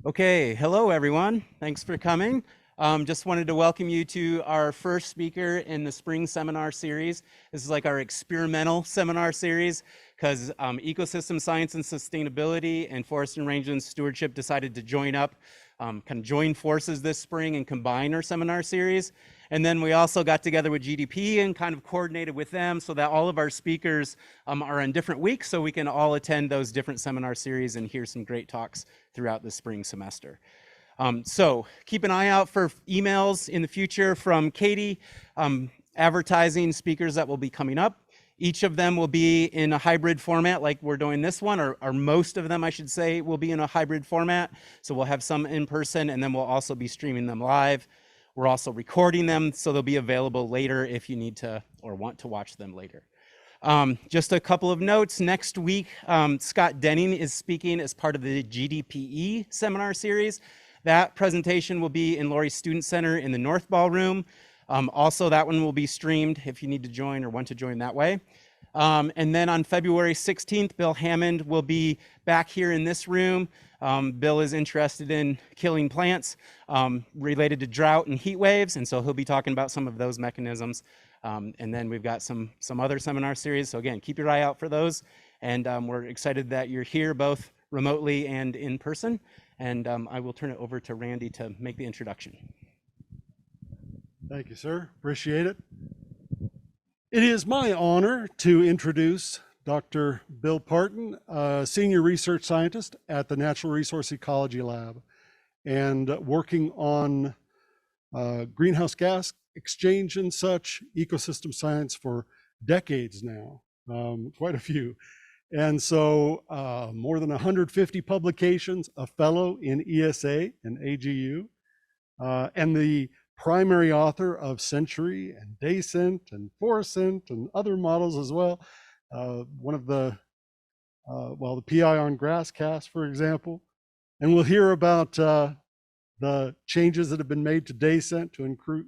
Okay, hello everyone. Thanks for coming. Just wanted to welcome you to our first speaker in the spring seminar series. This is like our experimental seminar series because ecosystem science and sustainability and forest and rangeland stewardship decided to join up, kind of join forces this spring and combine our seminar series. And then we also got together with GDP and kind of coordinated with them so that all of our speakers are in different weeks so we can all attend those different seminar series and hear some great talks throughout the spring semester. So keep an eye out for emails in the future from Katie advertising speakers that will be coming up. Each of them will be in a hybrid format like we're doing this one, or most of them, I should say, will be in a hybrid format. So we'll have some in person, and then we'll also be streaming them live. We're also recording them, so they'll be available later if you need to or want to watch them later. Just a couple of notes. Next week, Scott Denning is speaking as part of the GDPE seminar series. That presentation will be in Laurie's Student Center in the North Ballroom. Also, that one will be streamed if you need to join or want to join that way. And then on February 16th, Bill Hammond will be back here in this room. Bill is interested in killing plants related to drought and heat waves, and so he'll be talking about some of those mechanisms. And then we've got some other seminar series. So again, keep your eye out for those. And we're excited that you're here both remotely and in person. And I will turn it over to Randy to make the introduction. Thank you, sir. Appreciate it. It is my honor to introduce Dr. Bill Parton, Senior Research Scientist at the Natural Resource Ecology Lab, and working on greenhouse gas exchange and such, ecosystem science for decades now, quite a few. And so more than 150 publications, a fellow in ESA and AGU, and the primary author of Century and DayCent and Forcent and other models as well. One of the, the PI on GrassCast, for example. And we'll hear about the changes that have been made to DayCent to include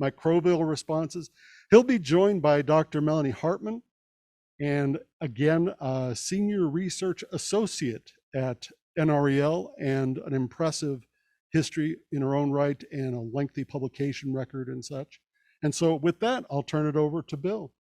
microbial responses. He'll be joined by Dr. Melannie Hartman, and again, a senior research associate at NREL and an impressive history in her own right and a lengthy publication record and such. And so with that, I'll turn it over to Bill.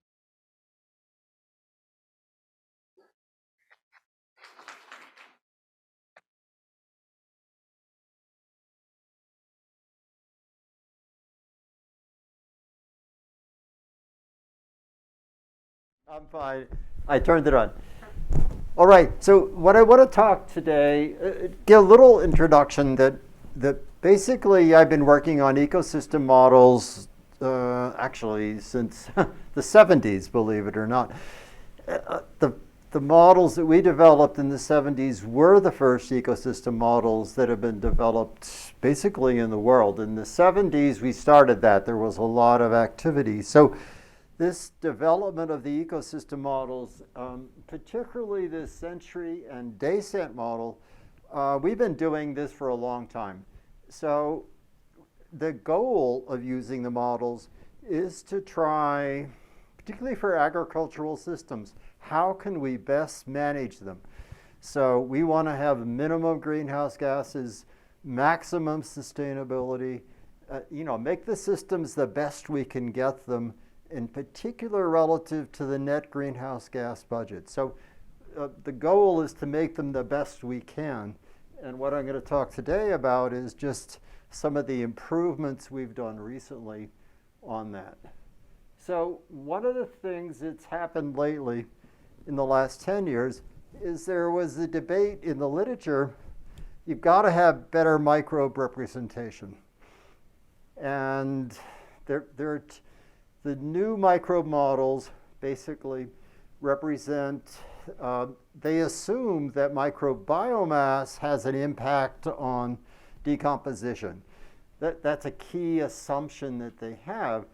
I'm fine. I turned it on. All right, so what I want to talk today, get a little introduction that basically I've been working on ecosystem models actually since the 70s, believe it or not. The models that we developed in the 70s were the first ecosystem models that have been developed basically in the world. In the 70s, we started that. There was a lot of activity. So this development of the ecosystem models, particularly the Century and DayCent model, we've been doing this for a long time. So the goal of using the models is to try, particularly for agricultural systems, how can we best manage them? So we want to have minimum greenhouse gases, maximum sustainability, make the systems the best we can get them, in particular relative to the net greenhouse gas budget. So the goal is to make them the best we can. And what I'm going to talk today about is just some of the improvements we've done recently on that. So one of the things that's happened lately in the last 10 years is there was a debate in the literature, you've got to have better microbe representation. And the new microbe models basically represent, they assume that microbe biomass has an impact on decomposition. That's a key assumption that they have.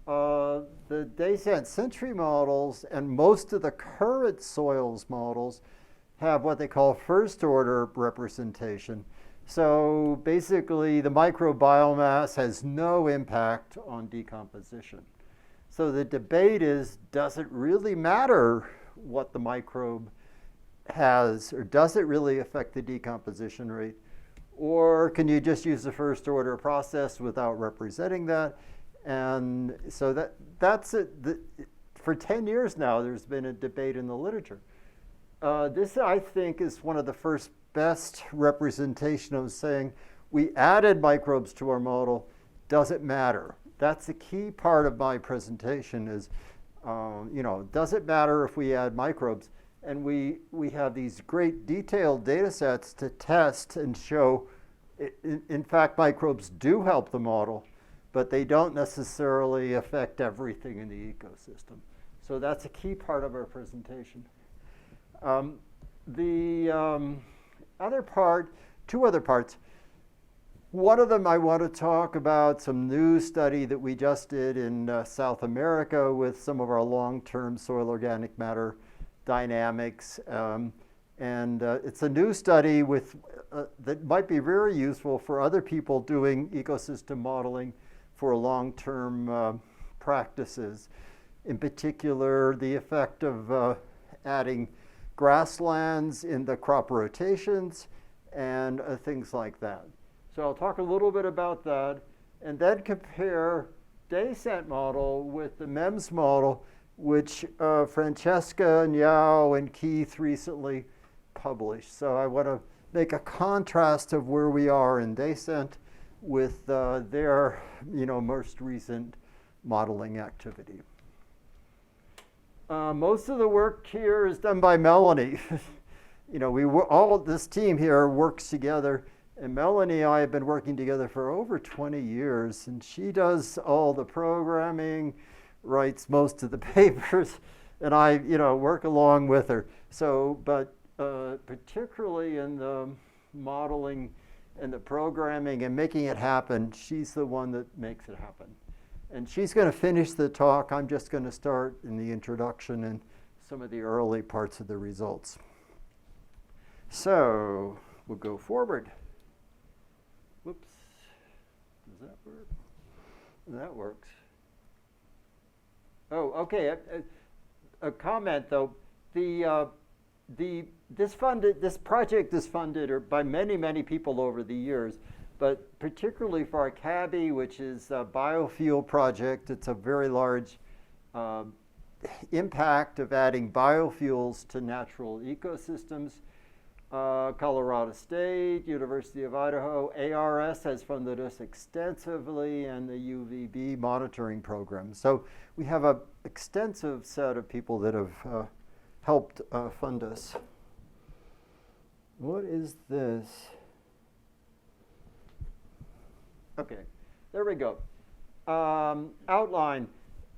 The DayCent-Century models and most of the current soils models have what they call first order representation. So basically the microbiomass has no impact on decomposition. So the debate is, does it really matter what the microbe has, or does it really affect the decomposition rate? Or can you just use the first order process without representing that? And so that's it. For 10 years now, there's been a debate in the literature. This, I think, is one of the first best representation of saying we added microbes to our model. Does it matter? That's the key part of my presentation is, does it matter if we add microbes? And we have these great detailed data sets to test and show, in fact, microbes do help the model, but they don't necessarily affect everything in the ecosystem. So that's a key part of our presentation. Other part, two other parts. One of them I want to talk about some new study that we just did in South America with some of our long-term soil organic matter dynamics. It's a new study with, that might be very useful for other people doing ecosystem modeling for long-term practices. In particular, the effect of adding grasslands in the crop rotations and things like that. So I'll talk a little bit about that and then compare DayCent model with the MEMS model, which Francesca and Yao and Keith recently published. So I want to make a contrast of where we are in DayCent with their most recent modeling activity. Most of the work here is done by Melannie. All of this team here works together, and Melannie and I have been working together for over 20 years, and she does all the programming, writes most of the papers, and I work along with her. So, but particularly in the modeling and the programming and making it happen, she's the one that makes it happen. And she's going to finish the talk. I'm just going to start in the introduction and some of the early parts of the results. So we'll go forward. Whoops. Does that work? That works. Oh, okay. A comment though. This project is funded by many people over the years, but particularly for our CABBI, which is a biofuel project. It's a very large impact of adding biofuels to natural ecosystems. Colorado State, University of Idaho, ARS has funded us extensively, and the UVB monitoring program. So we have an extensive set of people that have helped fund us. What is this? Okay, there we go. Outline.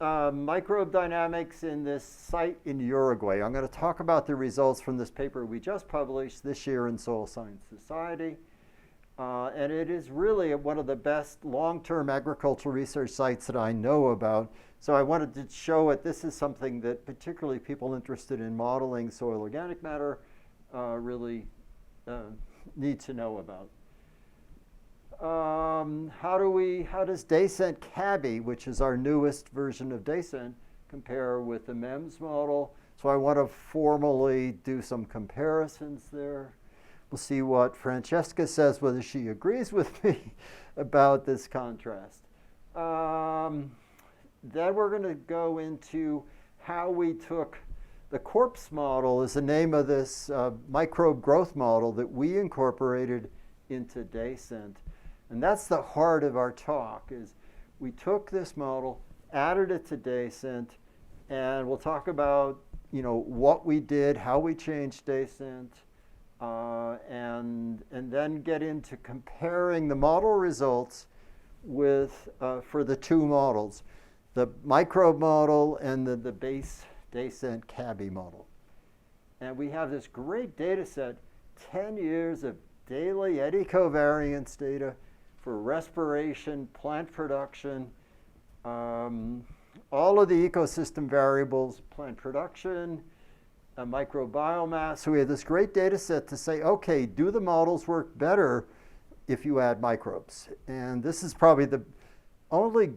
Microbe dynamics in this site in Uruguay. I'm going to talk about the results from this paper we just published this year in Soil Science Society. And it is really one of the best long-term agricultural research sites that I know about. So I wanted to show it. This is something that particularly people interested in modeling soil organic matter really need to know about. How does DayCent-CABBI, which is our newest version of DayCent, compare with the MEMS model? So I want to formally do some comparisons there. We'll see what Francesca says, whether she agrees with me about this contrast. Then we're going to go into how we took the corpse model is the name of this microbe growth model that we incorporated into DayCent. And that's the heart of our talk, is we took this model, added it to DayCent, and we'll talk about what we did, how we changed DayCent, and then get into comparing the model results with for the two models, the microbe model and the base DayCent-CABBI model. And we have this great data set, 10 years of daily eddy covariance data for respiration, plant production, all of the ecosystem variables, plant production, microbiomass. So we have this great data set to say, okay, do the models work better if you add microbes? And this is probably the only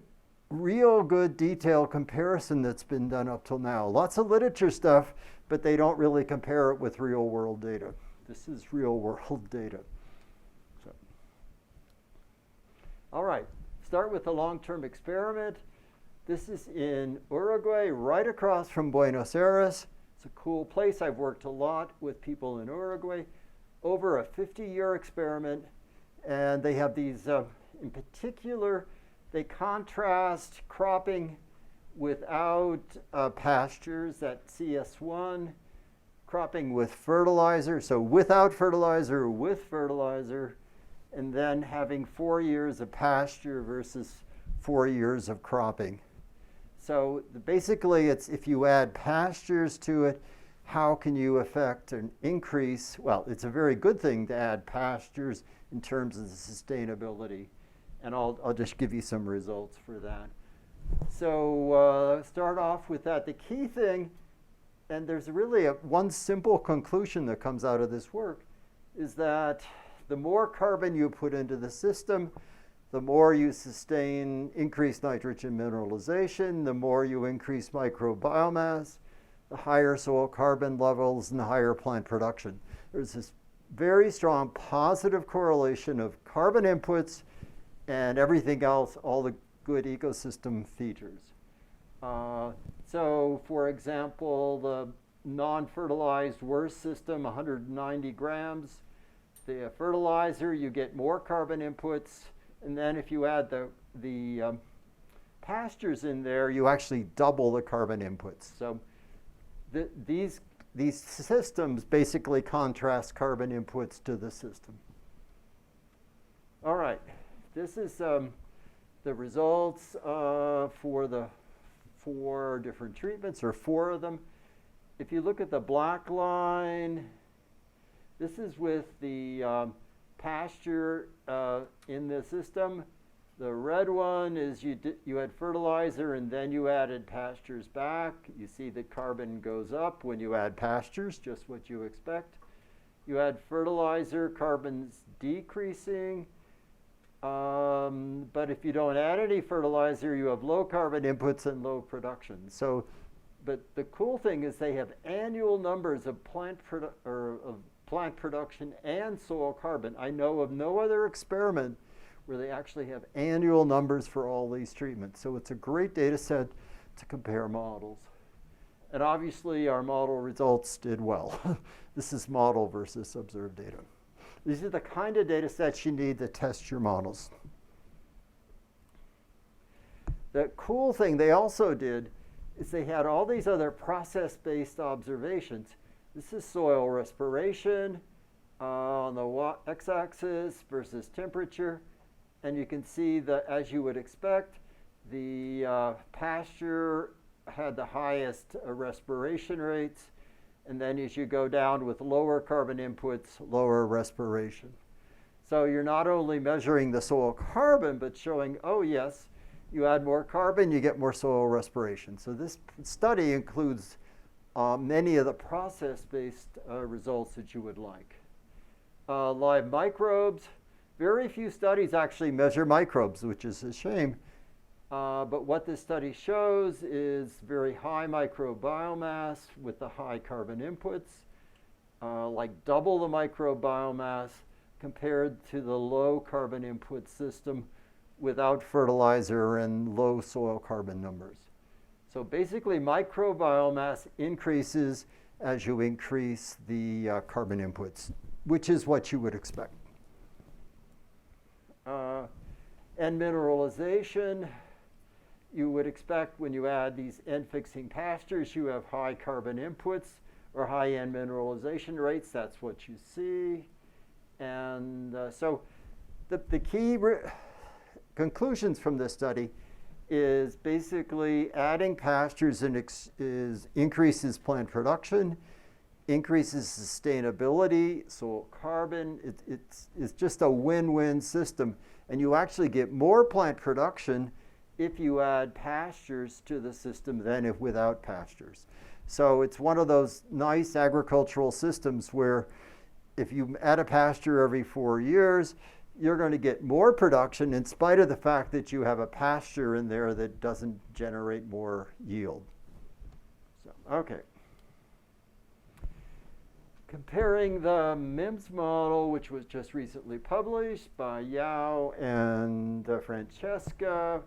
real good detailed comparison that's been done up till now. Lots of literature stuff, but they don't really compare it with real world data. This is real world data. So, all right, start with the long-term experiment. This is in Uruguay, right across from Buenos Aires. It's a cool place. I've worked a lot with people in Uruguay over a 50-year experiment. And they have these, in particular, they contrast cropping without pastures, that CS1, cropping with fertilizer, so without fertilizer, with fertilizer, and then having 4 years of pasture versus 4 years of cropping. So basically, it's if you add pastures to it, how can you affect an increase? Well, it's a very good thing to add pastures in terms of the sustainability. And I'll just give you some results for that. So start off with that. The key thing, and there's really one simple conclusion that comes out of this work, is that the more carbon you put into the system, the more you sustain increased nitrogen mineralization, the more you increase microbiomass, the higher soil carbon levels, and the higher plant production. There's this very strong positive correlation of carbon inputs and everything else, all the good ecosystem features. So, for example, the non-fertilized worst system, 190 grams. The fertilizer, you get more carbon inputs. And then if you add the pastures in there, you actually double the carbon inputs. So these systems basically contrast carbon inputs to the system. All right, this is the results for the 4 different treatments, or 4 of them. If you look at the black line, this is with the pasture in the system. The red one is you had fertilizer and then you added pastures back. You see the carbon goes up when you add pastures, just what you expect. You add fertilizer, carbon's decreasing. But if you don't add any fertilizer, you have low carbon inputs and low production. So, but the cool thing is they have annual numbers of plant production and soil carbon. I know of no other experiment where they actually have annual numbers for all these treatments. So it's a great data set to compare models. And obviously our model results did well. This is model versus observed data. These are the kind of data sets you need to test your models. The cool thing they also did is they had all these other process-based observations. This is soil respiration on the x-axis versus temperature. And you can see that, as you would expect, the pasture had the highest respiration rates. And then as you go down with lower carbon inputs, lower respiration. So you're not only measuring the soil carbon, but showing, oh yes, you add more carbon, you get more soil respiration. So this study includes many of the process-based results that you would like. Live microbes. Very few studies actually measure microbes, which is a shame. But what this study shows is very high microbiomass with the high carbon inputs, like double the microbiomass compared to the low carbon input system without fertilizer and low soil carbon numbers. So basically microbiomass increases as you increase the carbon inputs, which is what you would expect. And mineralization, you would expect when you add these end-fixing pastures, you have high carbon inputs or high end mineralization rates. That's what you see. And so the key conclusions from this study is basically adding pastures increases plant production, increases sustainability, soil carbon. It's just a win-win system. And you actually get more plant production if you add pastures to the system than if without pastures. So it's one of those nice agricultural systems where if you add a pasture every 4 years, you're going to get more production in spite of the fact that you have a pasture in there that doesn't generate more yield. So, okay. comparing the MEMS model, which was just recently published by Yao and Francesca,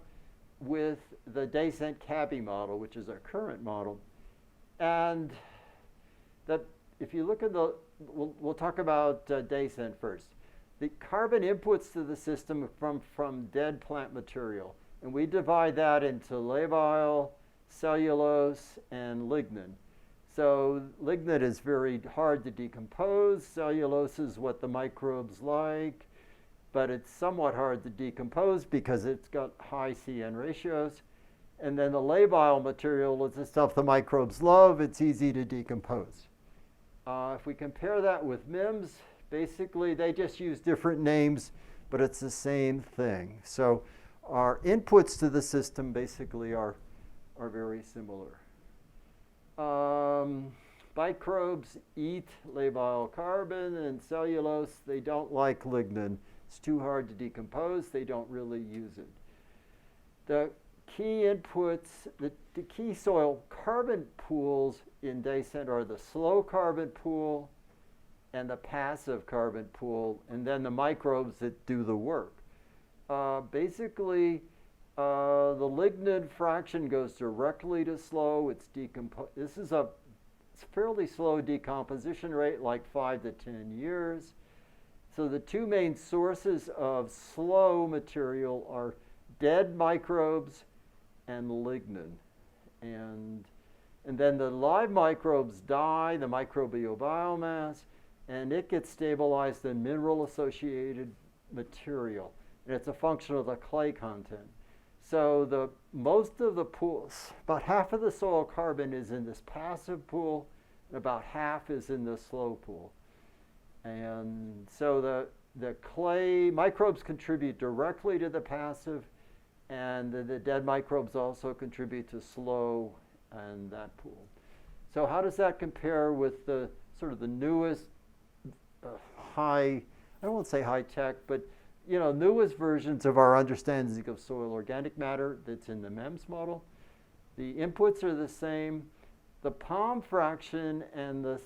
with the DayCent-CABBI model, which is our current model. And that, if you look at the, we'll talk about DayCent first. The carbon inputs to the system from dead plant material. And we divide that into labile, cellulose, and lignin. So lignin is very hard to decompose. Cellulose is what the microbes like, but it's somewhat hard to decompose because it's got high CN ratios. And then the labile material is the stuff the microbes love. It's easy to decompose. If we compare that with MEMS, basically they just use different names, but it's the same thing. So our inputs to the system basically are very similar. Microbes eat labile carbon and cellulose. They don't like lignin. It's too hard to decompose. They don't really use it. The key inputs, the key soil carbon pools in DayCent are the slow carbon pool and the passive carbon pool, and then the microbes that do the work. Basically, the lignin fraction goes directly to slow. This is a fairly slow decomposition rate, like 5 to 10 years. So the two main sources of slow material are dead microbes and lignin. And then the live microbes die, the microbial biomass, and it gets stabilized in mineral-associated material. And it's a function of the clay content. So most of the pools, about half of the soil carbon is in this passive pool, and about half is in the slow pool. And so the clay microbes contribute directly to the passive, and the dead microbes also contribute to slow and that pool. So how does that compare with the sort of the newest I don't want to say high tech, but newest versions of our understanding of soil organic matter that's in the MEMS model? The inputs are the same. The POM fraction and the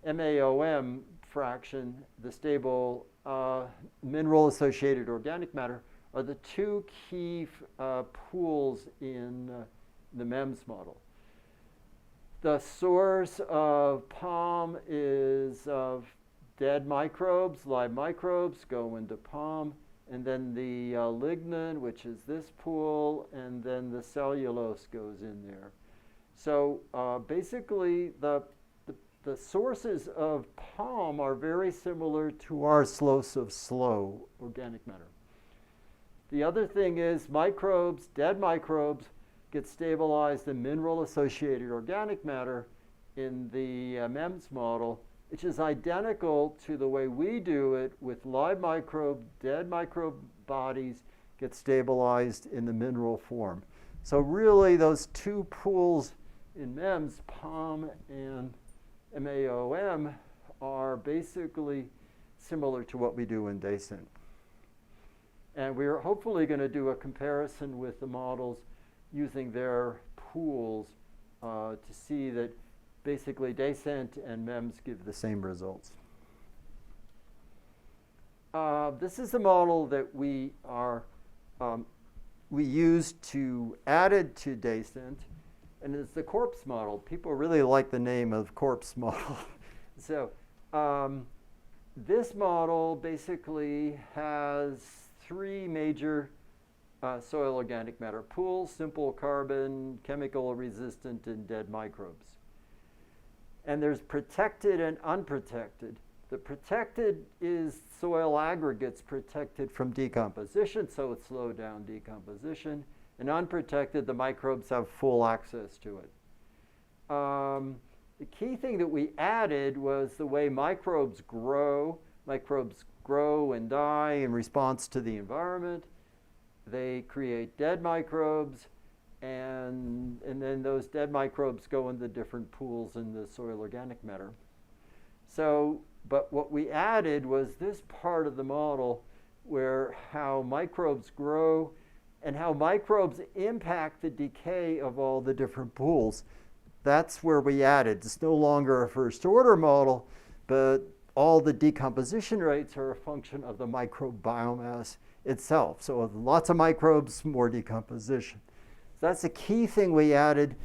MAOM fraction, the stable mineral-associated organic matter, are the two key pools in the MEMS model. The source of POM is of dead microbes. Live microbes go into POM, and then the lignin, which is this pool, and then the cellulose goes in there. So basically, the sources of POM are very similar to our source of slow organic matter. The other thing is microbes, dead microbes, get stabilized in mineral-associated organic matter in the MEMS model, which is identical to the way we do it with live microbe, dead microbe bodies get stabilized in the mineral form. So really those two pools in MEMS, POM and MAOM, are basically similar to what we do in DayCent. And we're hopefully going to do a comparison with the models using their pools to see that basically DayCent and MEMS give the same results. This is a model that we used to added to DayCent, and it's the corpse model. People really like the name of corpse model. So this model basically has three major soil organic matter pools: simple carbon, chemical resistant, and dead microbes. And there's protected and unprotected. The protected is soil aggregates protected from decomposition, so it slowed down decomposition. And unprotected, the microbes have full access to it. The key thing that we added was the way microbes grow. Microbes grow and die in response to the environment. They create dead microbes, and then those dead microbes go into different pools in the soil organic matter. So, but what we added was this part of the model where how microbes grow and how microbes impact the decay of all the different pools. that's where we added. It's no longer a first order model, but all the decomposition rates are a function of the microbe biomass itself. So lots of microbes, more decomposition. So that's a key thing we added,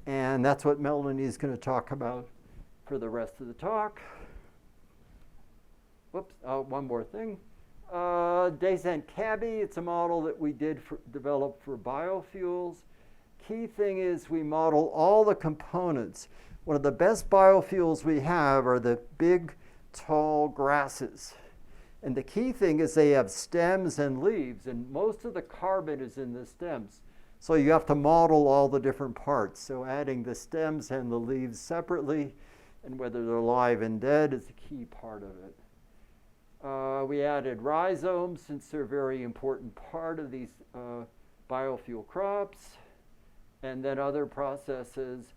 and that's what Melannie is going to talk about for the rest of the talk. Whoops, one more thing. DayCent-CABBI, it's a model that we did develop for biofuels. Key thing is we model all the components. One of the best biofuels we have are the big, tall grasses. And the key thing is they have stems and leaves, and most of the carbon is in the stems. So you have to model all the different parts. So adding the stems and the leaves separately, and whether they're alive and dead is a key part of it. We added rhizomes since they're a very important part of these biofuel crops. And then other processes,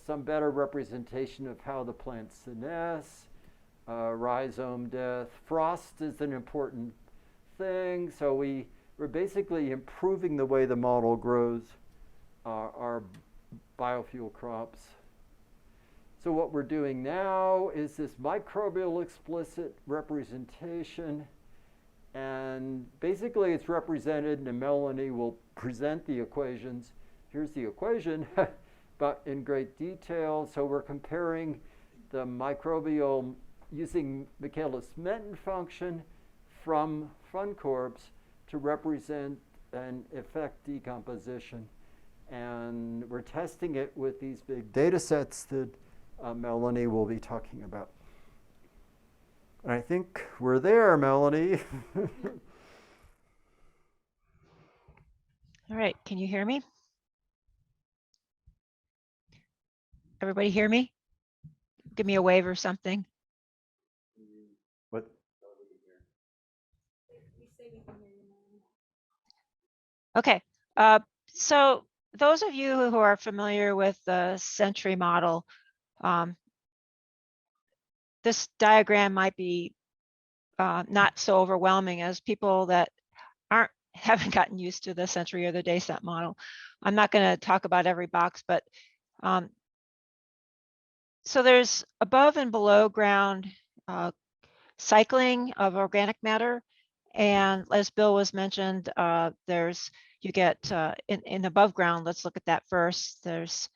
some better representation of how the plant senesce, rhizome death. Frost is an important thing. So we're basically improving the way the model grows our biofuel crops. So what we're doing now is this microbial explicit representation. And basically it's represented, and Melannie will present the equations. Here's the equation, but in great detail. So we're comparing the microbial using Michaelis-Menten function from Funcorps to represent and affect decomposition. And we're testing it with these big data sets that Melannie will be talking about. And I think we're there, Melannie. All right, can you hear me? Everybody hear me? Give me a wave or something. What? Okay, so those of you who are familiar with the Century model, this diagram might be not so overwhelming as people that haven't gotten used to the Century or the DayCent model. I'm not going to talk about every box, but so there's above and below ground cycling of organic matter. And as Bill was mentioned, you get in above ground, let's look at that first. There's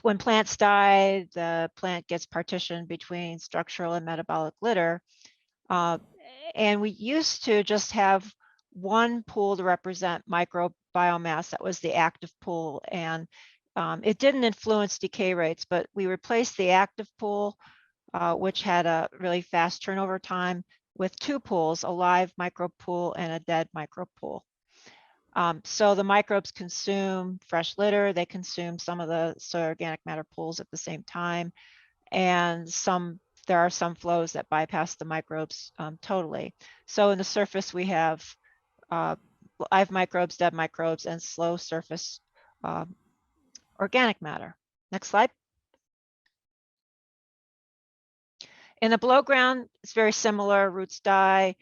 when plants die, the plant gets partitioned between structural and metabolic litter. And we used to just have one pool to represent microbe biomass. That was the active pool. And it didn't influence decay rates, but we replaced the active pool, which had a really fast turnover time, with two pools, a live microbe pool and a dead microbe pool. So the microbes consume fresh litter, they consume some of the soil organic matter pools at the same time, and there are some flows that bypass the microbes totally. So in the surface we have live microbes, dead microbes, and slow surface organic matter. Next slide. In the below ground, it's very similar. Roots die.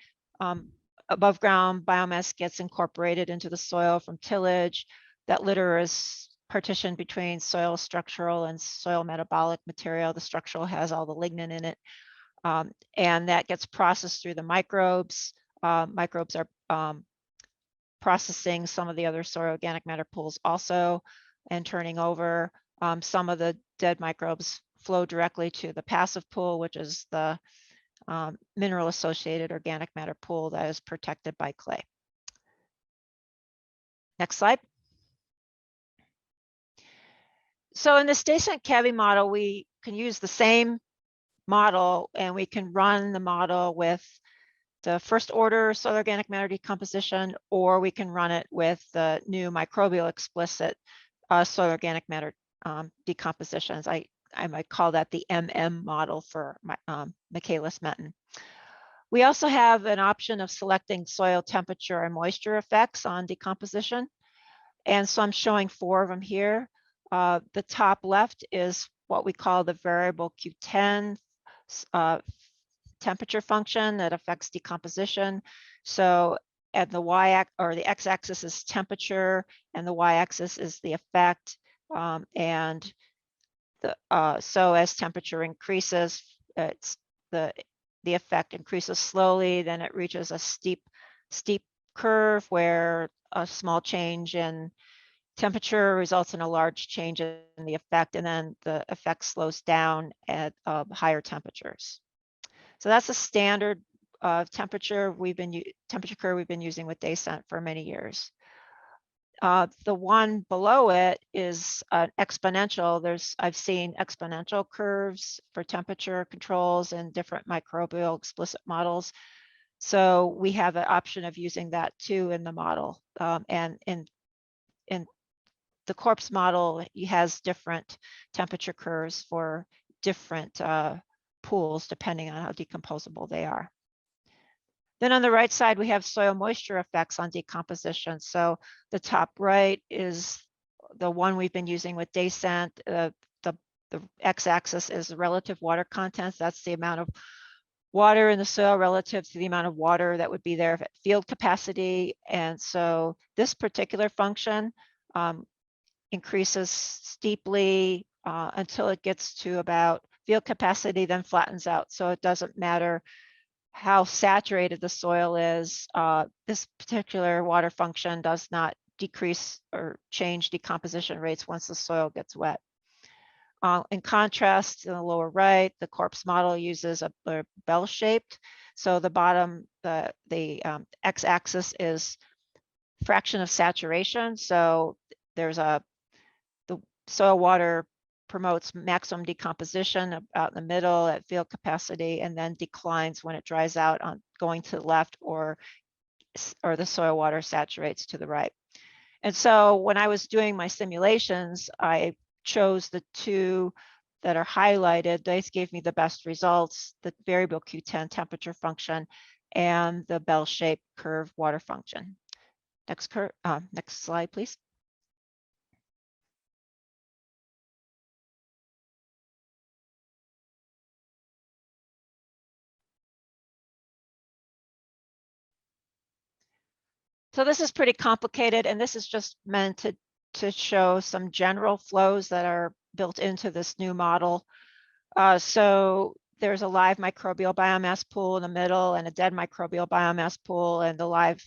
Above ground, biomass gets incorporated into the soil from tillage. That litter is partitioned between soil structural and soil metabolic material. The structural has all the lignin in it. And that gets processed through the microbes. Microbes are processing some of the other soil organic matter pools also and turning over. Some of the dead microbes flow directly to the passive pool, which is the mineral associated organic matter pool that is protected by clay. Next slide. So in this DayCent-CABBI model, we can use the same model and we can run the model with the first order soil organic matter decomposition, or we can run it with the new microbial explicit soil organic matter decompositions. I might call that the model for Michaelis-Menten. We also have an option of selecting soil temperature and moisture effects on decomposition. And so I'm showing 4 of them here. The top left is what we call the variable Q10 temperature function that affects decomposition. So at the the x-axis is temperature and the y-axis is the effect. And So as temperature increases, it's the effect increases slowly, then it reaches a steep curve where a small change in temperature results in a large change in the effect, and then the effect slows down at higher temperatures. So that's a standard temperature curve we've been using with DayCent for many years. The one below it is an exponential. I've seen exponential curves for temperature controls and different microbial explicit models. So we have an option of using that too in the model. And in the corpse model, it has different temperature curves for different pools, depending on how decomposable they are. Then on the right side, we have soil moisture effects on decomposition. So the top right is the one we've been using with DayCent. The x-axis is the relative water content. That's the amount of water in the soil relative to the amount of water that would be there at field capacity. And so this particular function increases steeply until it gets to about field capacity, then flattens out. So it doesn't matter how saturated the soil is. This particular water function does not decrease or change decomposition rates once the soil gets wet. In contrast, in the lower right, the corpse model uses a bell-shaped. So the bottom, the x-axis is fraction of saturation. So there's the soil water promotes maximum decomposition out in the middle at field capacity, and then declines when it dries out on going to the left, or the soil water saturates to the right. And so when I was doing my simulations, I chose the two that are highlighted. These gave me the best results: the variable Q10 temperature function and the bell-shaped curve water function. Next slide, please. So this is pretty complicated, and this is just meant to show some general flows that are built into this new model. So there's a live microbial biomass pool in the middle and a dead microbial biomass pool, and the live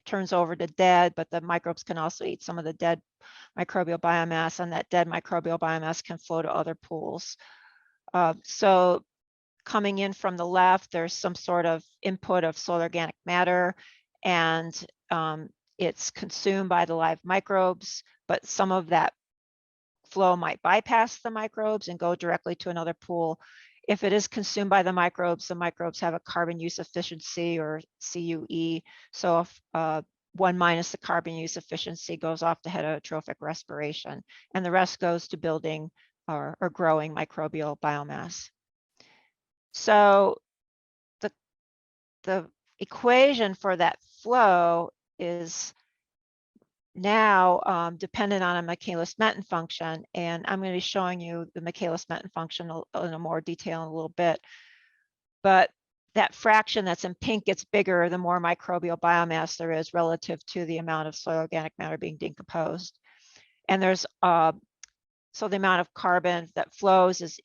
turns over to dead, but the microbes can also eat some of the dead microbial biomass, and that dead microbial biomass can flow to other pools. So coming in from the left, there's some sort of input of soil organic matter, and it's consumed by the live microbes, but some of that flow might bypass the microbes and go directly to another pool. If it is consumed by the microbes have a carbon use efficiency, or CUE. So if 1 minus the carbon use efficiency goes off to heterotrophic respiration, and the rest goes to building or growing microbial biomass. So the equation for that flow is now dependent on a Michaelis-Menten function, and I'm going to be showing you the Michaelis-Menten function in a more detail in a little bit. But that fraction that's in pink gets bigger the more microbial biomass there is relative to the amount of soil organic matter being decomposed. And there's so the amount of carbon that flows is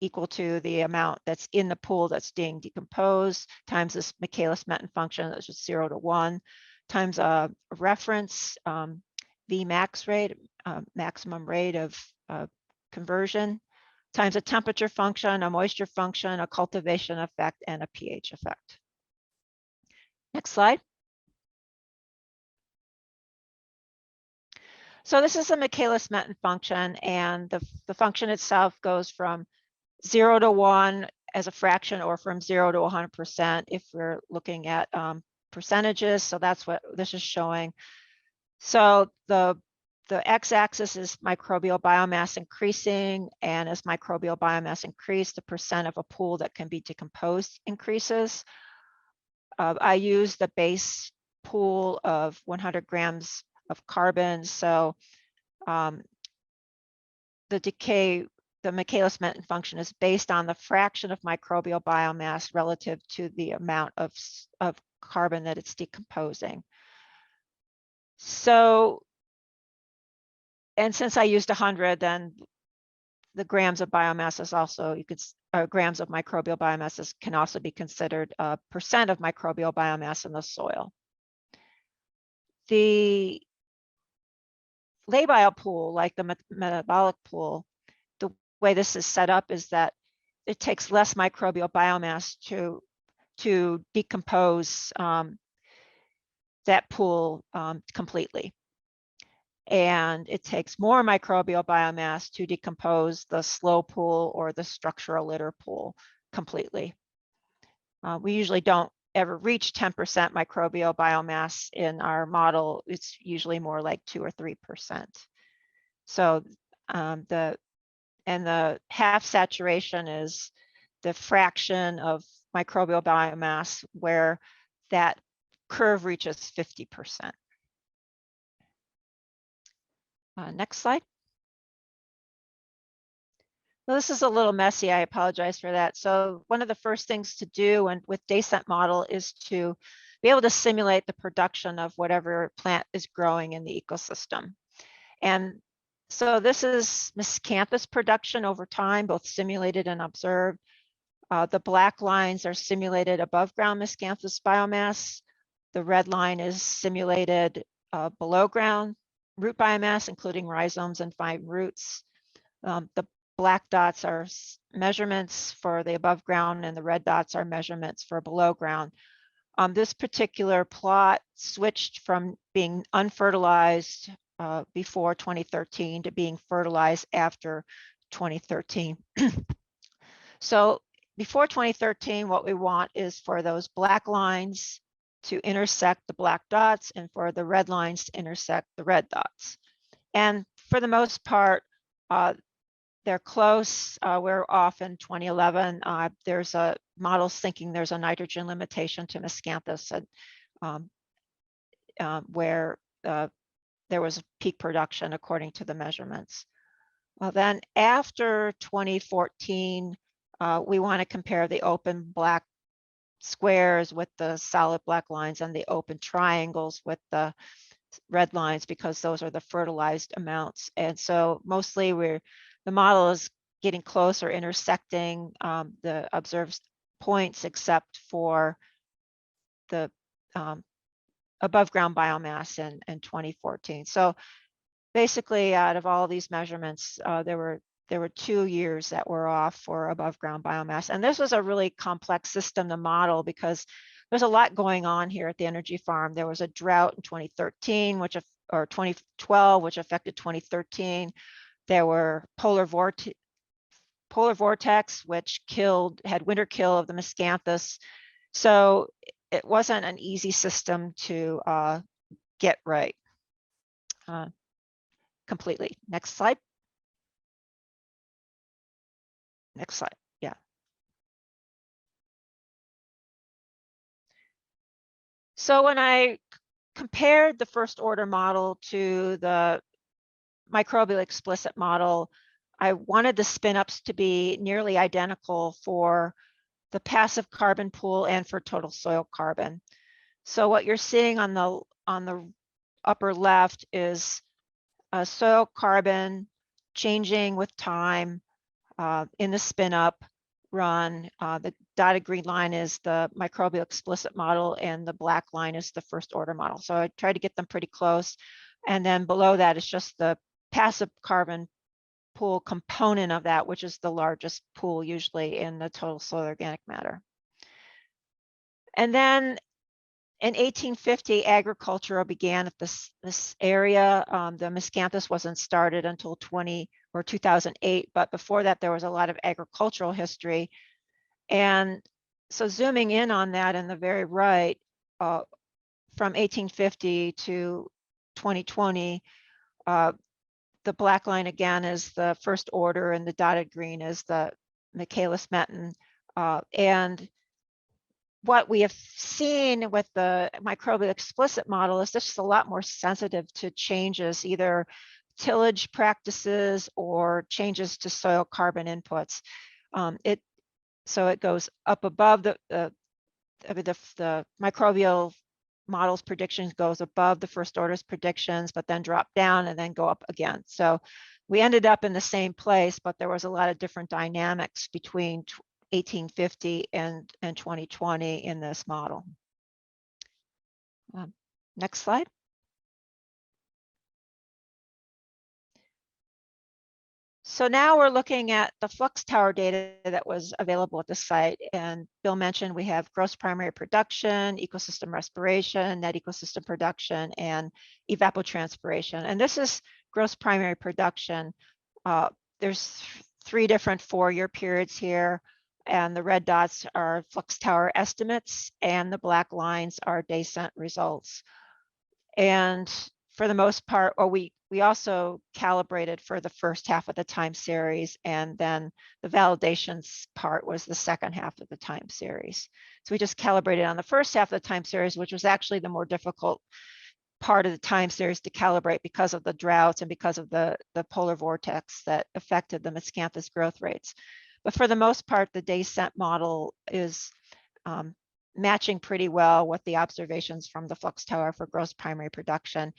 equal to the amount that's in the pool that's being decomposed times this Michaelis-Menten function, that's just 0 to 1, times a reference Vmax rate, maximum rate of conversion, times a temperature function, a moisture function, a cultivation effect, and a pH effect. Next slide. So this is a Michaelis-Menten function, and the function itself goes from 0 to 1 as a fraction, or from 0 to 100% if we're looking at percentages. So that's what this is showing. So the x-axis is microbial biomass increasing, and as microbial biomass increase, the percent of a pool that can be decomposed increases. I use the base pool of 100 grams of carbon. So the Michaelis-Menten function is based on the fraction of microbial biomass relative to the amount of carbon that it's decomposing. So, and since I used 100, then the grams of biomass is also, you could, grams of microbial biomasses can also be considered a percent of microbial biomass in the soil. The labile pool, like the metabolic pool, the way this is set up is that it takes less microbial biomass to decompose that pool completely. And it takes more microbial biomass to decompose the slow pool or the structural litter pool completely. We usually don't ever reach 10% microbial biomass in our model. It's usually more like 2 or 3%. So the half saturation is the fraction of microbial biomass where that curve reaches 50%. Next slide. Well, this is a little messy. I apologize for that. So one of the first things to do with DayCent model is to be able to simulate the production of whatever plant is growing in the ecosystem. And so this is miscanthus production over time, both simulated and observed. The black lines are simulated above ground miscanthus biomass. The red line is simulated below ground root biomass, including rhizomes and fine roots. The black dots are measurements for the above ground, and the red dots are measurements for below ground. This particular plot switched from being unfertilized before 2013 to being fertilized after 2013. So before 2013, what we want is for those black lines to intersect the black dots and for the red lines to intersect the red dots. And for the most part, they're close. We're off in 2011. There's a models thinking there's a nitrogen limitation to miscanthus, and where there was peak production according to the measurements. Well, then after 2014, we want to compare the open black squares with the solid black lines and the open triangles with the red lines, because those are the fertilized amounts. And so mostly the model is getting close or intersecting the observed points, except for the above ground biomass in 2014. So basically, out of all these measurements, there were 2 years that were off for above ground biomass. And this was a really complex system to model because there's a lot going on here at the energy farm. There was a drought in 2013, or 2012, which affected 2013. There were polar vortex, which had winter kill of the miscanthus. So it wasn't an easy system to get right completely. Next slide. Next slide. Yeah. So when I compared the first order model to the microbial explicit model, I wanted the spin-ups to be nearly identical for the passive carbon pool and for total soil carbon. So what you're seeing on the upper left is soil carbon changing with time in the spin-up run. The dotted green line is the microbial explicit model, and the black line is the first order model. So I tried to get them pretty close. And then below that is just the passive carbon pool component of that, which is the largest pool usually in the total soil organic matter. And then in 1850, agriculture began at this area. The miscanthus wasn't started until 2008, but before that, there was a lot of agricultural history. And so zooming in on that in the very right, from 1850 to 2020, the black line again is the first order, and the dotted green is the Michaelis-Menten. And what we have seen with the microbial explicit model is this is a lot more sensitive to changes, either tillage practices or changes to soil carbon inputs. So it goes up above the microbial model's predictions goes above the first order's predictions, but then drop down and then go up again. So we ended up in the same place, but there was a lot of different dynamics between 1850 and 2020 in this model. Next slide. So now we're looking at the flux tower data that was available at the site. And Bill mentioned we have gross primary production, ecosystem respiration, net ecosystem production, and evapotranspiration. And this is gross primary production. There's 3 different 4-year periods here. And the red dots are flux tower estimates, and the black lines are DayCent results. And for the most part, we also calibrated for the first half of the time series, and then the validations part was the second half of the time series. So we just calibrated on the first half of the time series, which was actually the more difficult part of the time series to calibrate because of the droughts and because of the polar vortex that affected the miscanthus growth rates. But for the most part, the DayCent model is matching pretty well with the observations from the flux tower for gross primary production.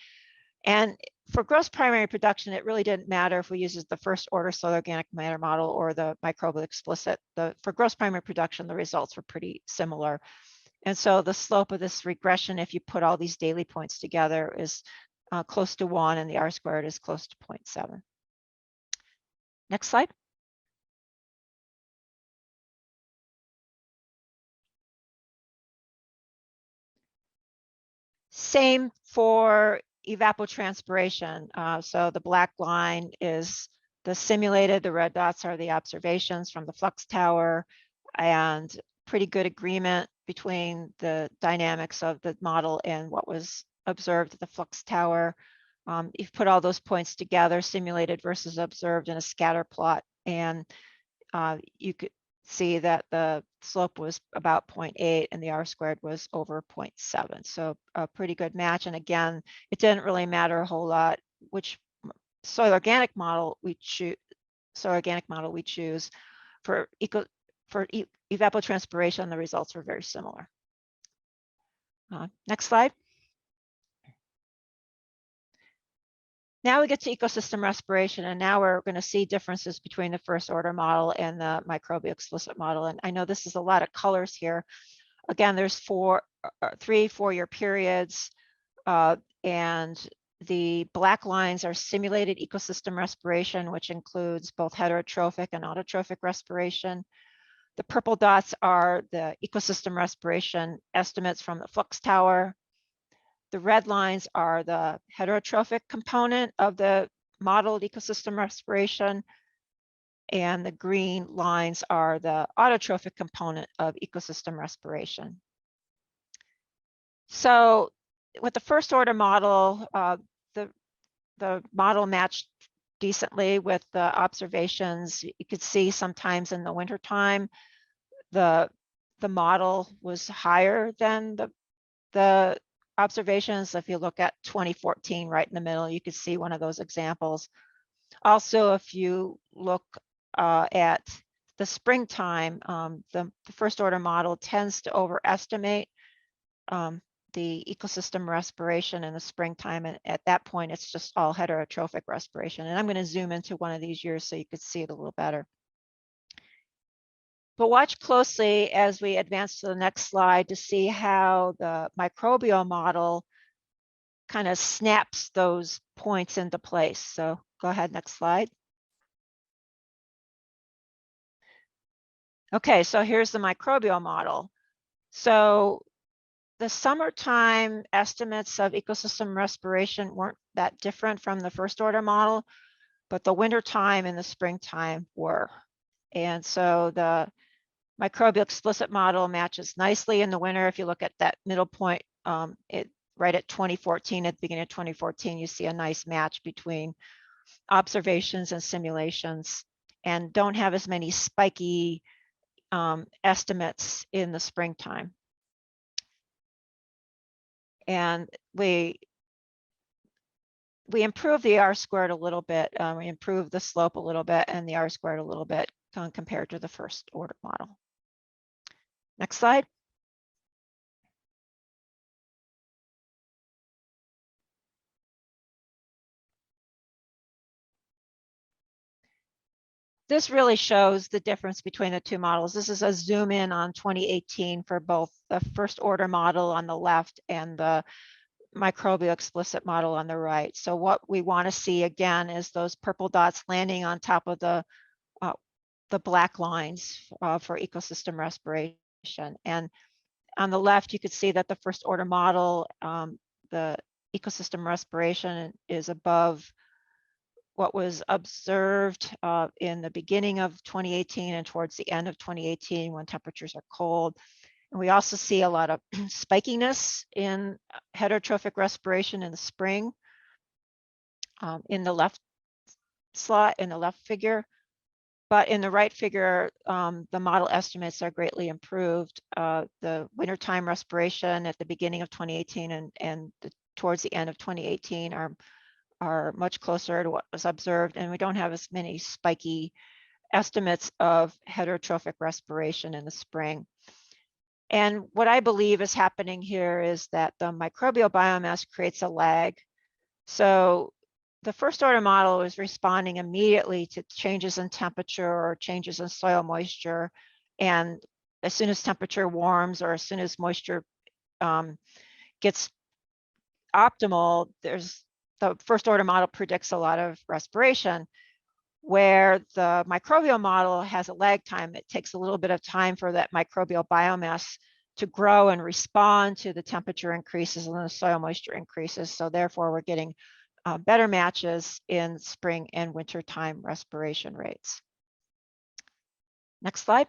And for gross primary production, it really didn't matter if we used the first order soil organic matter model or the microbial explicit. For gross primary production, the results were pretty similar. And so the slope of this regression, if you put all these daily points together, is close to 1, and the R-squared is close to 0.7. Next slide. Same for evapotranspiration. So the black line is the simulated, the red dots are the observations from the flux tower, and pretty good agreement between the dynamics of the model and what was observed at the flux tower. You've put all those points together, simulated versus observed, in a scatter plot, and you could see that the slope was about 0.8 and the R-squared was over 0.7. So a pretty good match. And again, it didn't really matter a whole lot which soil organic model we choose. For evapotranspiration, the results were very similar. Next slide. Now we get to ecosystem respiration, and now we're going to see differences between the first order model and the microbial explicit model. And I know this is a lot of colors here. Again, there's 3 4-year periods, and the black lines are simulated ecosystem respiration, which includes both heterotrophic and autotrophic respiration. The purple dots are the ecosystem respiration estimates from the flux tower. The red lines are the heterotrophic component of the modeled ecosystem respiration, and the green lines are the autotrophic component of ecosystem respiration. So with the first order model, the model matched decently with the observations. You could see sometimes in the wintertime, the model was higher than the observations. If you look at 2014 right in the middle, you could see one of those examples. Also, if you look at the springtime, the first order model tends to overestimate the ecosystem respiration in the springtime, and at that point it's just all heterotrophic respiration. And I'm going to zoom into one of these years so you could see it a little better. But watch closely as we advance to the next slide to see how the microbial model kind of snaps those points into place. So go ahead, next slide. Okay, so here's the microbial model. So the summertime estimates of ecosystem respiration weren't that different from the first order model, but the wintertime and the springtime were. And so the microbial explicit model matches nicely in the winter. If you look at that middle point, right at 2014, at the beginning of 2014, you see a nice match between observations and simulations, and don't have as many spiky estimates in the springtime. And we improved the R-squared a little bit. We improved the slope a little bit and the R-squared a little bit compared to the first order model. Next slide. this really shows the difference between the two models. This is a zoom in on 2018 for both the first order model on the left and the microbial explicit model on the right. So what we want to see again is those purple dots landing on top of the black lines for ecosystem respiration. And on the left, you could see that the first order model, the ecosystem respiration is above what was observed in the beginning of 2018 and towards the end of 2018 when temperatures are cold. And we also see a lot of spikiness in heterotrophic respiration in the spring in the left slot, in the left figure. But in the right figure, the model estimates are greatly improved. The wintertime respiration at the beginning of 2018 and towards the end of 2018 are much closer to what was observed, and we don't have as many spiky estimates of heterotrophic respiration in the spring. And what I believe is happening here is that the microbial biomass creates a lag. So the first order model is responding immediately to changes in temperature or changes in soil moisture. And as soon as temperature warms or as soon as moisture gets optimal, the first order model predicts a lot of respiration, where the microbial model has a lag time. It takes a little bit of time for that microbial biomass to grow and respond to the temperature increases and the soil moisture increases. So therefore, we're getting better matches in spring and wintertime respiration rates. Next slide.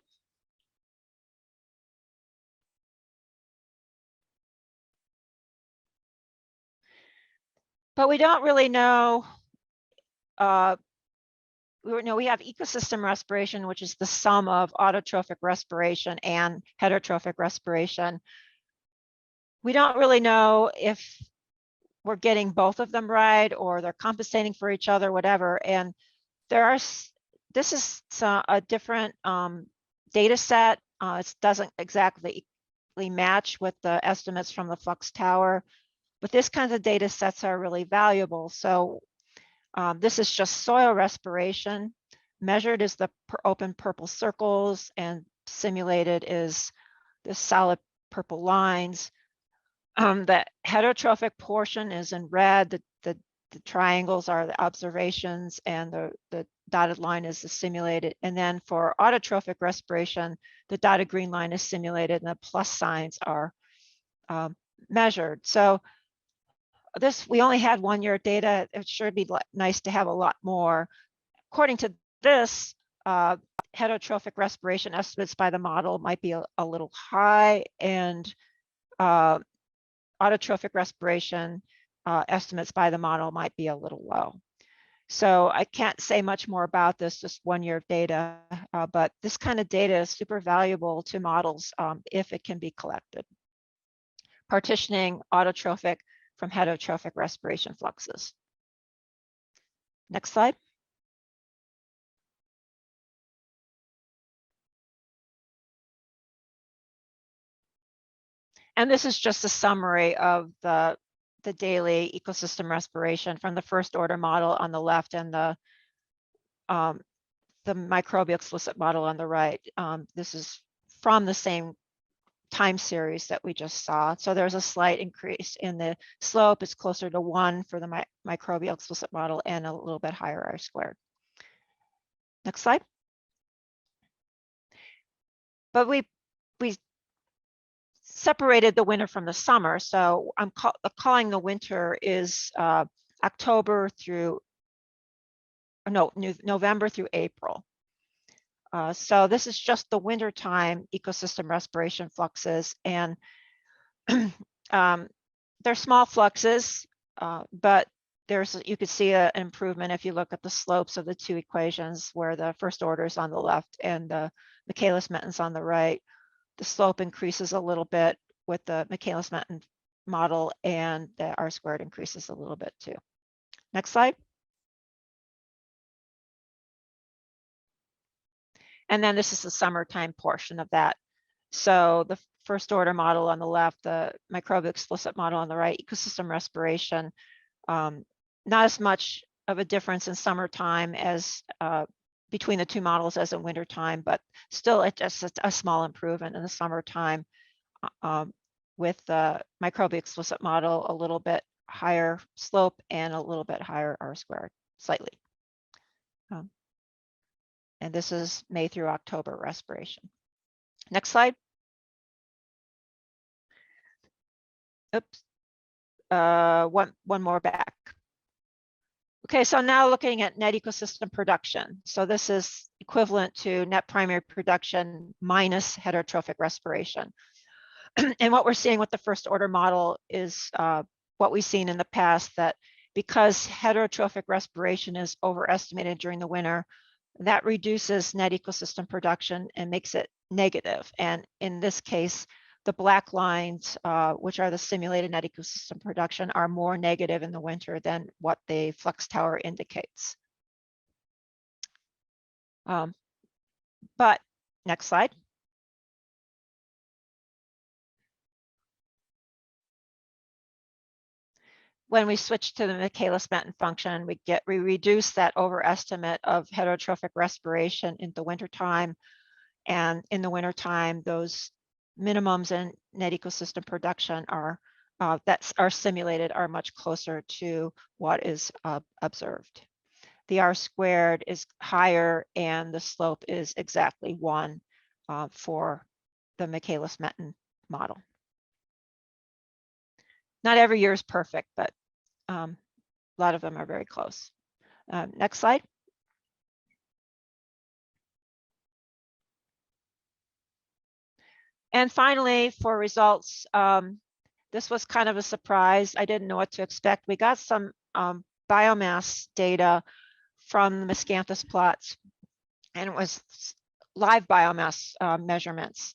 But we don't really know. We have ecosystem respiration, which is the sum of autotrophic respiration and heterotrophic respiration. We don't really know if we're getting both of them right or they're compensating for each other, whatever. And this is a different data set. It doesn't exactly match with the estimates from the flux tower, but this kinds of data sets are really valuable. So this is just soil respiration. Measured is the open purple circles and simulated is the solid purple lines. The heterotrophic portion is in red. The triangles are the observations and the dotted line is the simulated. And then for autotrophic respiration, the dotted green line is simulated and the plus signs are measured. So we only had 1 year data. It sure would be nice to have a lot more. According to this, heterotrophic respiration estimates by the model might be a little high, and autotrophic respiration estimates by the model might be a little low. So I can't say much more about this, just 1 year of data, but this kind of data is super valuable to models if it can be collected. Partitioning autotrophic from heterotrophic respiration fluxes. Next slide. And this is just a summary of the daily ecosystem respiration from the first order model on the left and the microbial explicit model on the right. This is from the same time series that we just saw. So there's a slight increase in the slope. It's closer to 1 for the microbial explicit model and a little bit higher R-squared. Next slide. But we separated the winter from the summer. So I'm calling the winter is November through April. So this is just the wintertime ecosystem respiration fluxes, and they're small fluxes, but you could see an improvement if you look at the slopes of the two equations, where the first order is on the left and the Michaelis-Menten on the right. The slope increases a little bit with the Michaelis-Menten model, and the R-squared increases a little bit too. Next slide. And then this is the summertime portion of that. So the first order model on the left, the microbial explicit model on the right, ecosystem respiration, not as much of a difference in summertime as between the two models as in wintertime, but still it's just a small improvement in the summertime with the microbial explicit model, a little bit higher slope and a little bit higher R-squared, slightly. And this is May through October respiration. Next slide. Oops. One more back. Okay, so now looking at net ecosystem production. So this is equivalent to net primary production minus heterotrophic respiration. And what we're seeing with the first order model is what we've seen in the past, that because heterotrophic respiration is overestimated during the winter, that reduces net ecosystem production and makes it negative. And in this case, the black lines, which are the simulated net ecosystem production, are more negative in the winter than what the flux tower indicates. But next slide. When we switch to the Michaelis-Menten function, we reduce that overestimate of heterotrophic respiration in the wintertime. And in the wintertime, those minimums in net ecosystem production are simulated are much closer to what is observed. The R-squared is higher and the slope is exactly 1 for the Michaelis-Menten model. Not every year is perfect, but a lot of them are very close. Next slide. And finally, for results, this was kind of a surprise. I didn't know what to expect. We got some biomass data from the miscanthus plots, and it was live biomass measurements.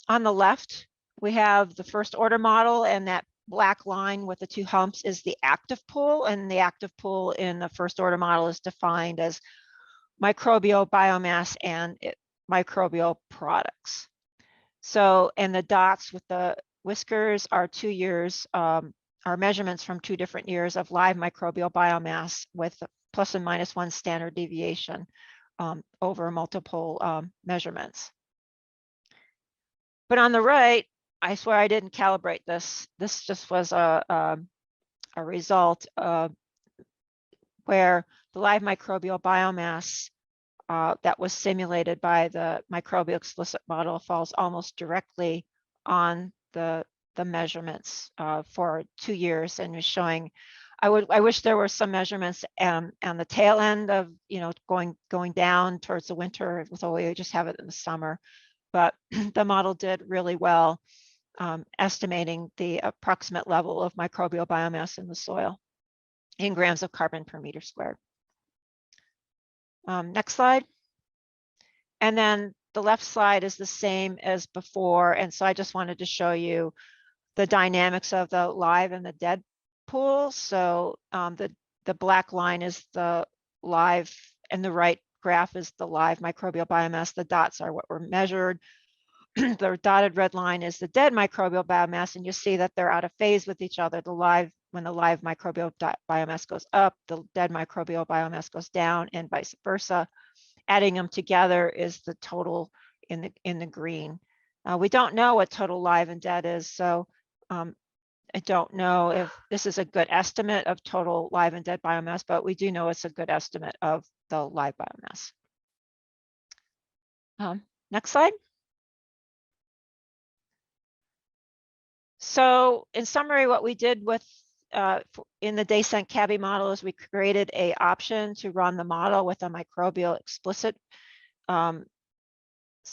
On the left, we have the first order model, and that black line with the 2 humps is the active pool, and the active pool in the first order model is defined as microbial biomass and microbial products. So, and the dots with the whiskers are 2 years, are measurements from 2 different years of live microbial biomass with plus and minus 1 standard deviation over multiple measurements. But on the right, I swear I didn't calibrate this. This just was a result where the live microbial biomass that was simulated by the microbial explicit model falls almost directly on the measurements for 2 years, and is showing. I wish there were some measurements on the tail end of going down towards the winter, with we just have it in the summer. But the model did really well estimating the approximate level of microbial biomass in the soil in grams of carbon per meter squared. Next slide. And then the left side is the same as before. And so I just wanted to show you the dynamics of the live and the dead pool. So the black line is the live, and the right graph is the live microbial biomass. The dots are what were measured. The dotted red line is the dead microbial biomass, and you see that they're out of phase with each other. When the live microbial biomass goes up, the dead microbial biomass goes down, and vice versa. Adding them together is the total in the green. We don't know what total live and dead is, so I don't know if this is a good estimate of total live and dead biomass, but we do know it's a good estimate of the live biomass. Next slide. So in summary, what we did with in the DayCent-CABBI model is we created an option to run the model with a microbial explicit soil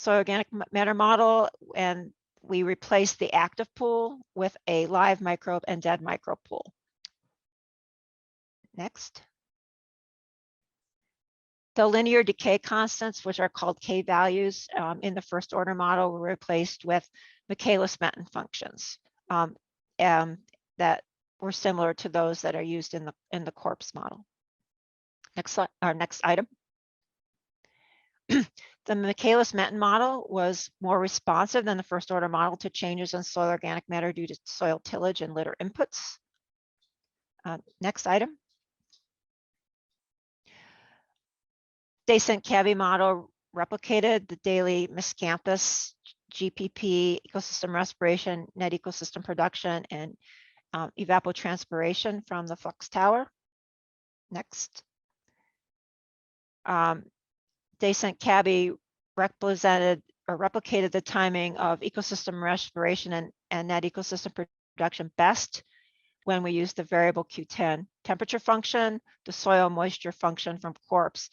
organic matter model, and we replaced the active pool with a live microbe and dead microbe pool. Next. The linear decay constants, which are called K values in the first order model, were replaced with Michaelis-Menten functions that were similar to those that are used in the corpse model. Next slide, our next item. The Michaelis-Menten model was more responsive than the first order model to changes in soil organic matter due to soil tillage and litter inputs. Next item. DayCent-CABBI model replicated the daily miscanthus, GPP, ecosystem respiration, net ecosystem production, and evapotranspiration from the flux tower. Next. DayCent-CABBI represented or replicated the timing of ecosystem respiration and net ecosystem production best when we use the variable Q10 temperature function, the soil moisture function from corpse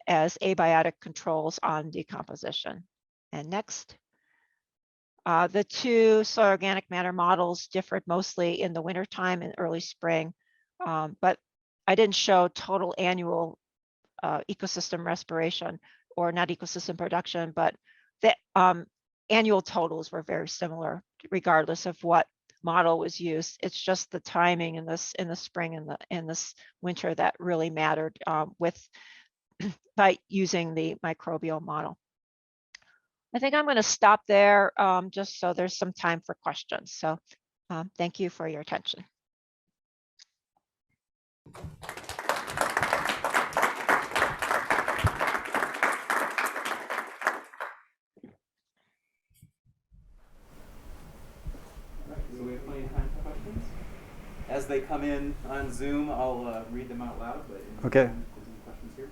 as abiotic controls on decomposition. And next. The two soil organic matter models differed mostly in the wintertime and early spring, but I didn't show total annual ecosystem respiration or not ecosystem production, but the annual totals were very similar regardless of what model was used. It's just the timing in the spring and in this winter that really mattered by using the microbial model. I think I'm going to stop there just so there's some time for questions. So thank you for your attention. So we have plenty of time for questions. As they come in on Zoom, I'll read them out loud. But okay. If there's any questions here.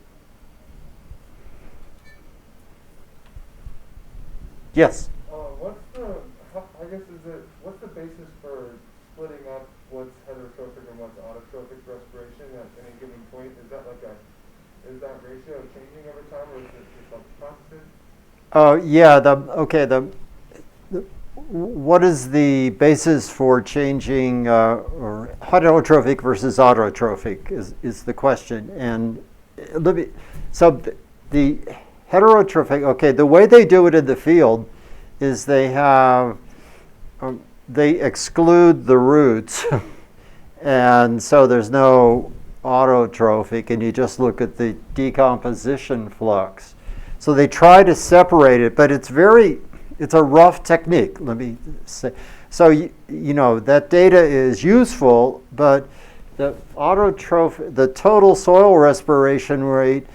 Yes. What's the basis for splitting up what's heterotrophic and what's autotrophic respiration at any given point? Is that ratio changing over time, or is it just constant? Oh yeah. What is the basis for changing or heterotrophic versus autotrophic is the question. And so the heterotrophic, okay, the way they do it in the field is they exclude the roots and so there's no autotrophic, and you just look at the decomposition flux. So they try to separate it, but it's a rough technique, let me say. So you know that data is useful, but the total soil respiration rate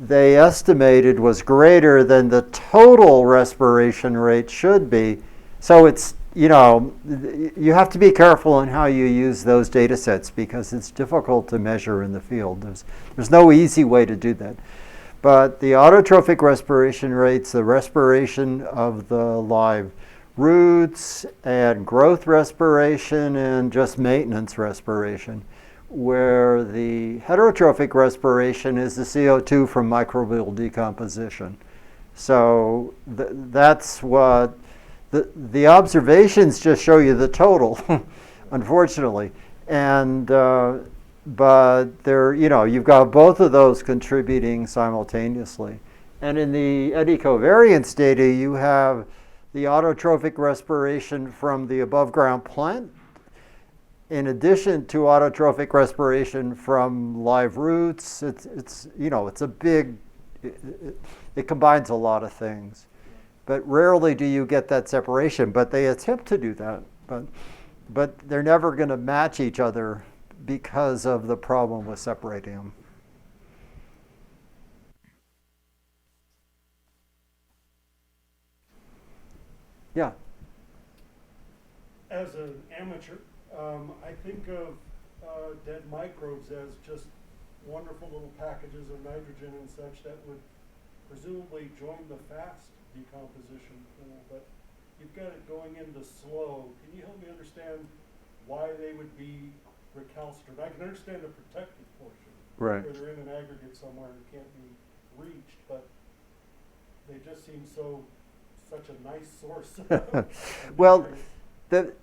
they estimated was greater than the total respiration rate should be. So it's, you have to be careful in how you use those data sets because it's difficult to measure in the field. There's no easy way to do that. But the autotrophic respiration rates, the respiration of the live roots and growth respiration and just maintenance respiration, where the heterotrophic respiration is the CO2 from microbial decomposition. So that's what the observations just show you the total, unfortunately. And but you've got both of those contributing simultaneously. And in the eddy covariance data, you have the autotrophic respiration from the above ground plant, in addition to autotrophic respiration from live roots. It's a big, it combines a lot of things. But rarely do you get that separation, but they attempt to do that. But they're never going to match each other because of the problem with separating them. Yeah. As an amateur, I think of dead microbes as just wonderful little packages of nitrogen and such that would presumably join the fast decomposition pool, but you've got it going into slow. Can you help me understand why they would be recalcitrant? I can understand the protective portion, right, where they're in an aggregate somewhere and can't be reached, but they just seem such a nice source. Well, the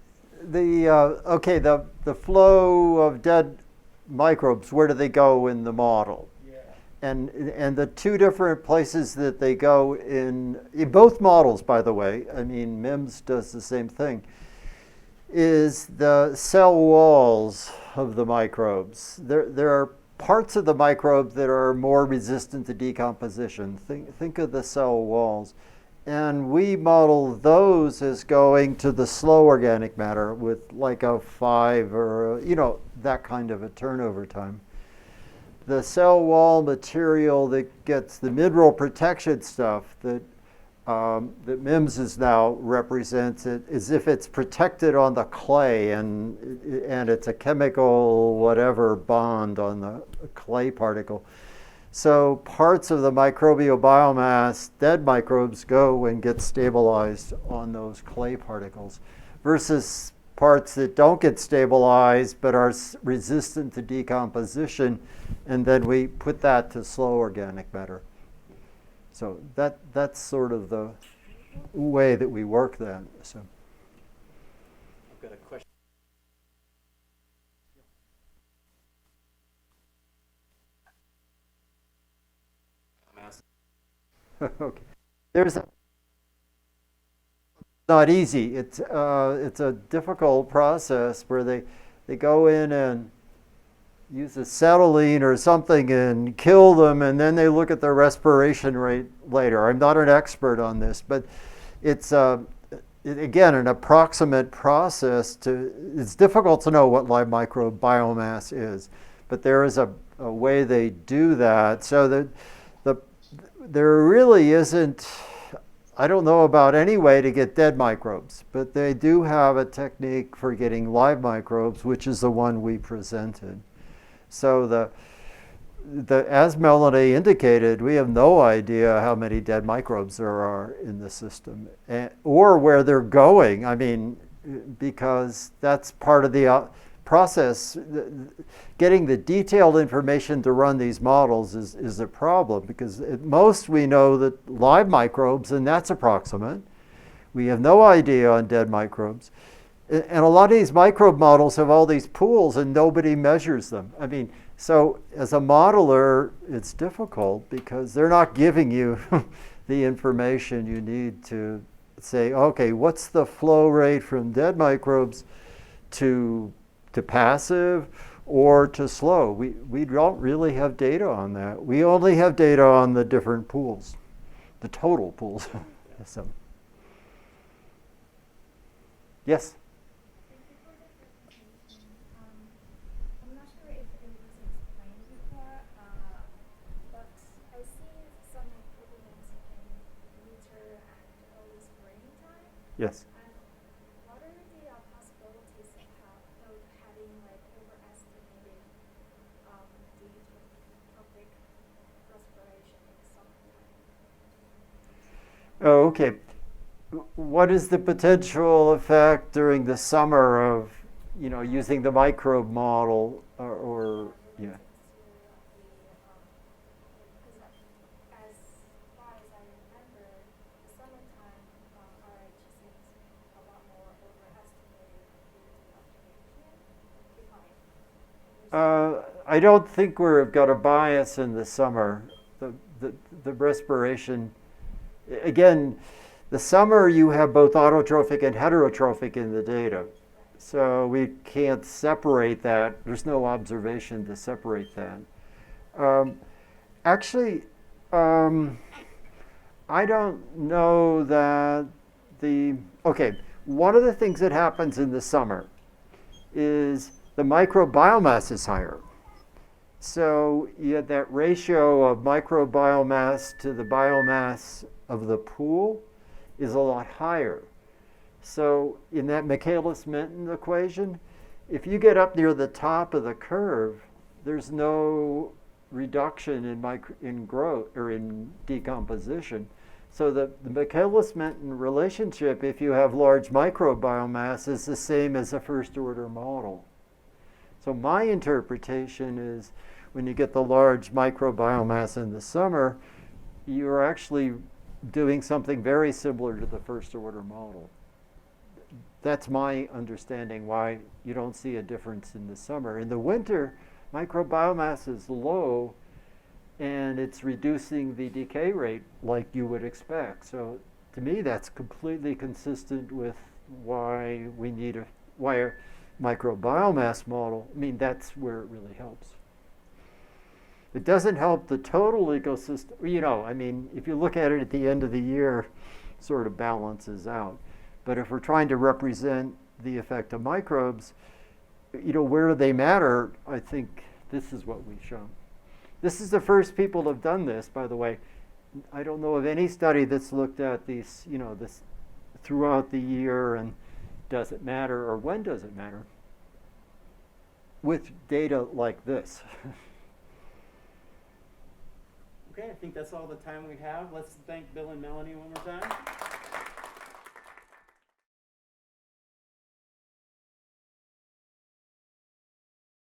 flow of dead microbes, where do they go in the model? And the two different places that they go in both models, by the way, I mean, MEMS does the same thing, is the cell walls of the microbes. There are parts of the microbe that are more resistant to decomposition. Think of the cell walls. And we model those as going to the slow organic matter with like a 5 or, that kind of a turnover time. the cell wall material that gets the mineral protection stuff that that MEMS is now represents it as if it's protected on the clay and it's a chemical whatever bond on the clay particle. So parts of the microbial biomass, dead microbes, go and get stabilized on those clay particles versus parts that don't get stabilized but are resistant to decomposition, and then we put that to slow organic matter. So that's sort of the way that we work then. So I've got a question. okay. There's not easy. It's a difficult process where they go in and use acetylene or something and kill them, and then they look at their respiration rate later. I'm not an expert on this, but it's again an approximate process. It's difficult to know what live microbe biomass is, but there is a way they do that. So that there really isn't, I don't know about any way to get dead microbes, but they do have a technique for getting live microbes, which is the one we presented. So as Melannie indicated, we have no idea how many dead microbes there are in the system or where they're going. I mean, because that's part of the process. Getting the detailed information to run these models is a problem, because at most we know that live microbes, and that's approximate. We have no idea on dead microbes. And a lot of these microbe models have all these pools and nobody measures them. I mean, so as a modeler, it's difficult because they're not giving you the information you need to say, okay, what's the flow rate from dead microbes to passive or to slow? We don't really have data on that. We only have data on the different pools, the total pools. So, yes? I'm not sure if it was explained before, but I see some improvements in winter and early spring time. Yes. And what are the possibilities of having like overestimated the tropic respiration in summertime? Oh, okay. What is the potential effect during the summer of, using the microbe model or yeah? As far as I remember, the summertime RH seems a lot more overestimated the decline. I don't think we've got a bias in the summer. The respiration, again, the summer you have both autotrophic and heterotrophic in the data. So we can't separate that. There's no observation to separate that. Actually, I don't know that one of the things that happens in the summer is the microbiomass is higher. So you have that ratio of microbiomass to the biomass of the pool is a lot higher. So in that Michaelis-Menten equation, if you get up near the top of the curve, there's no reduction in growth or in decomposition. So the Michaelis-Menten relationship, if you have large microbiomass, is the same as a first-order model. So my interpretation is when you get the large microbiomass in the summer, you're actually doing something very similar to the first-order model. That's my understanding why you don't see a difference in the summer. In the winter, microbiomass is low, and it's reducing the decay rate like you would expect. So to me, that's completely consistent with why we need a microbiomass model. I mean, that's where it really helps. It doesn't help the total ecosystem. If you look at it at the end of the year, it sort of balances out. But if we're trying to represent the effect of microbes, where they matter, I think this is what we've shown. This is the first people to have done this, by the way. I don't know of any study that's looked at these, you know, this throughout the year and does it matter or when does it matter with data like this. Okay, I think that's all the time we have. Let's thank Bill and Melanie one more time.